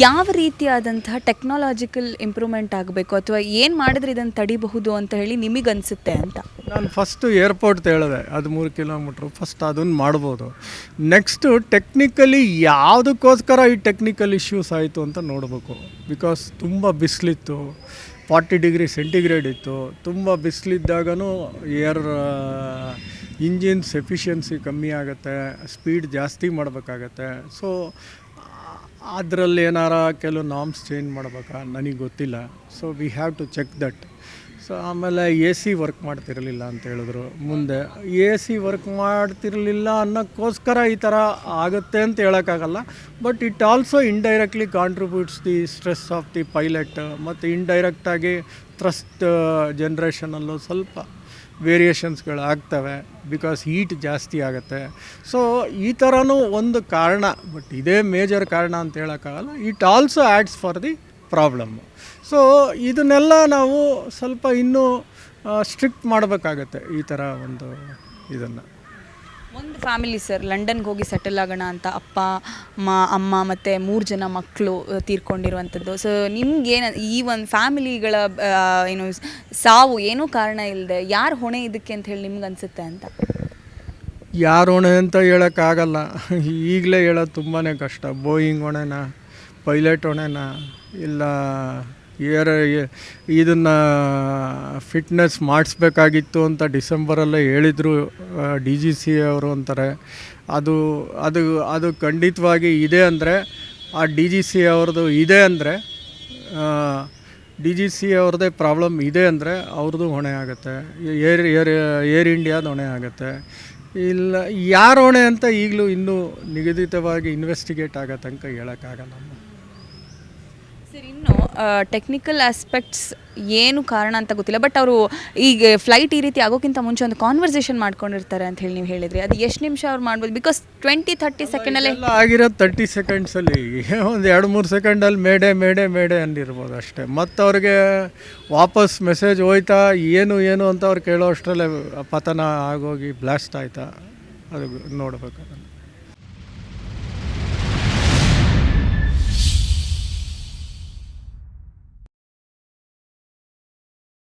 ಯಾವ ರೀತಿಯಾದಂತಹ technological improvement ಆಗಬೇಕು ಅಥವಾ ಏನು ಮಾಡಿದ್ರೆ ಇದನ್ನು ತಡಿಬಹುದು ಅಂತ ಹೇಳಿ ನಿಮಗನ್ಸುತ್ತೆ ಅಂತ? ನಾನು ಫಸ್ಟು ಏರ್ಪೋರ್ಟ್ ಹೇಳಿದೆ, 13 ಕಿಲೋಮೀಟ್ರು, ಫಸ್ಟ್ ಅದನ್ನು ಮಾಡ್ಬೋದು. ನೆಕ್ಸ್ಟು ಟೆಕ್ನಿಕಲಿ ಯಾವುದಕ್ಕೋಸ್ಕರ ಈ ಟೆಕ್ನಿಕಲ್ ಇಶ್ಯೂಸ್ ಆಯಿತು ಅಂತ ನೋಡಬೇಕು. ಬಿಕಾಸ್ ತುಂಬ ಬಿಸಿಲಿತ್ತು, 40 ಡಿಗ್ರಿ ಸೆಂಟಿಗ್ರೇಡ್ ಇತ್ತು. ತುಂಬ ಬಿಸಿಲಿದ್ದಾಗೂ ಏರ್ ಇಂಜಿನ್ಸ್ ಎಫಿಷಿಯನ್ಸಿ ಕಮ್ಮಿ ಆಗುತ್ತೆ, ಸ್ಪೀಡ್ ಜಾಸ್ತಿ ಮಾಡಬೇಕಾಗತ್ತೆ. ಸೊ ಅದರಲ್ಲಿ ಏನಾರ ಕೆಲವು ನಾರ್ಮ್ಸ್ ಚೇಂಜ್ ಮಾಡ್ಬೇಕಾ ನನಗೆ ಗೊತ್ತಿಲ್ಲ. So we have to check that. So ಆಮೇಲೆ ಎ ಸಿ ವರ್ಕ್ ಮಾಡ್ತಿರಲಿಲ್ಲ ಅಂತ ಹೇಳಿದ್ರು. ಮುಂದೆ ಎ ಸಿ ವರ್ಕ್ ಮಾಡ್ತಿರಲಿಲ್ಲ ಅನ್ನೋಕ್ಕೋಸ್ಕರ ಈ ಥರ ಆಗುತ್ತೆ ಅಂತ ಹೇಳೋಕ್ಕಾಗಲ್ಲ. But it also indirectly contributes the stress of the pilot. ಮತ್ತು ಇಂಡೈರೆಕ್ಟಾಗಿ ಥ್ರಸ್ಟ್ ಜನ್ರೇಷನಲ್ಲೂ ಸ್ವಲ್ಪ ವೇರಿಯೇಷನ್ಸ್ಗಳು ಆಗ್ತವೆ, ಬಿಕಾಸ್ ಹೀಟ್ ಜಾಸ್ತಿ ಆಗುತ್ತೆ. ಸೊ ಈ ಥರನೂ ಒಂದು ಕಾರಣ, ಬಟ್ ಇದೇ ಮೇಜರ್ ಕಾರಣ ಅಂತ ಹೇಳೋಕ್ಕಾಗಲ್ಲ. It also ads for the problem. So ಇದನ್ನೆಲ್ಲ ನಾವು ಸ್ವಲ್ಪ ಇನ್ನೂ ಸ್ಟ್ರಿಕ್ಟ್ ಮಾಡಬೇಕಾಗತ್ತೆ, ಈ ಥರ ಒಂದು ಇದನ್ನು. ಒಂದು ಫ್ಯಾಮಿಲಿ ಸರ್ ಲಂಡನ್ಗೆ ಹೋಗಿ ಸೆಟಲ್ ಆಗೋಣ ಅಂತ ಅಮ್ಮ ಮತ್ತು 3 ಜನ ಮಕ್ಕಳು ತೀರ್ಕೊಂಡಿರುವಂಥದ್ದು. ಸೊ ನಿಮ್ಗೇನು ಈ ಒಂದು ಫ್ಯಾಮಿಲಿಗಳ ಏನು ಸಾವು ಏನೂ ಕಾರಣ ಇಲ್ಲದೆ ಯಾರು ಹೊಣೆ ಇದಕ್ಕೆ ಅಂತ ಹೇಳಿ ನಿಮ್ಗೆ ಅನಿಸುತ್ತೆ ಅಂತ? ಯಾರು ಹೊಣೆ ಅಂತ ಹೇಳೋಕ್ಕಾಗಲ್ಲ, ಈಗಲೇ ಹೇಳೋದು ತುಂಬಾ ಕಷ್ಟ. ಬೋಯಿಂಗ್ ಹೊಣೆನಾ, ಪೈಲಟ್ ಹೊಣೆನಾ, ಇಲ್ಲ ಇದನ್ನು ಫಿಟ್ನೆಸ್ ಮಾಡಿಸ್ಬೇಕಾಗಿತ್ತು ಅಂತ ಡಿಸೆಂಬರಲ್ಲೇ ಹೇಳಿದರು DGC ಅವರು ಅಂತಾರೆ. ಅದು ಖಂಡಿತವಾಗಿ ಇದೆ ಅಂದರೆ, ಆ DGC ಅವ್ರದ್ದು ಇದೆ ಅಂದರೆ, DGC ಅವ್ರದ್ದೇ ಪ್ರಾಬ್ಲಮ್ ಇದೆ ಅಂದರೆ ಅವ್ರದ್ದು ಹೊಣೆ ಆಗುತ್ತೆ, ಏರ್ ಇಂಡಿಯಾದ ಹೊಣೆ ಆಗುತ್ತೆ. ಇಲ್ಲ ಯಾರು ಹೊಣೆ ಅಂತ ಈಗಲೂ ಇನ್ನೂ ನಿಗದಿತವಾಗಿ ಇನ್ವೆಸ್ಟಿಗೇಟ್ ಆಗೋ ತನಕ ಹೇಳೋಕ್ಕಾಗಲ್ಲ. ಸರ್ ಇನ್ನು ಟೆಕ್ನಿಕಲ್ ಆಸ್ಪೆಕ್ಟ್ಸ್ ಏನು ಕಾರಣ ಅಂತ ಗೊತ್ತಿಲ್ಲ, ಬಟ್ ಅವರು ಈಗ ಫ್ಲೈಟ್ ಈ ರೀತಿ ಆಗೋಕ್ಕಿಂತ ಮುಂಚೆ ಒಂದು ಕಾನ್ವರ್ಸೇಷನ್ ಮಾಡ್ಕೊಂಡಿರ್ತಾರೆ ಅಂತ ಹೇಳಿ ನೀವು ಹೇಳಿದ್ರಿ. ಅದು ಎಷ್ಟು ನಿಮಿಷ ಅವ್ರು ಮಾಡ್ಬೋದು? ಬಿಕಾಸ್ 20-30 ಸೆಕೆಂಡಲ್ಲೇ ಆಗಿರೋದು 30 ಸೆಕೆಂಡ್ಸಲ್ಲಿ ಒಂದು 2-3 ಸೆಕೆಂಡಲ್ಲಿ ಮೇಡೆ ಅಂದಿರ್ಬೋದು ಅಷ್ಟೇ. ಮತ್ತು ಅವ್ರಿಗೆ ವಾಪಸ್ ಮೆಸೇಜ್ ಹೋಯ್ತಾ ಏನು ಅಂತ ಅವ್ರು ಕೇಳೋ ಅಷ್ಟರಲ್ಲೇ ಪತನ ಆಗೋಗಿ ಬ್ಲಾಸ್ಟ್ ಆಯಿತಾ, ಅದು ನೋಡಬೇಕು.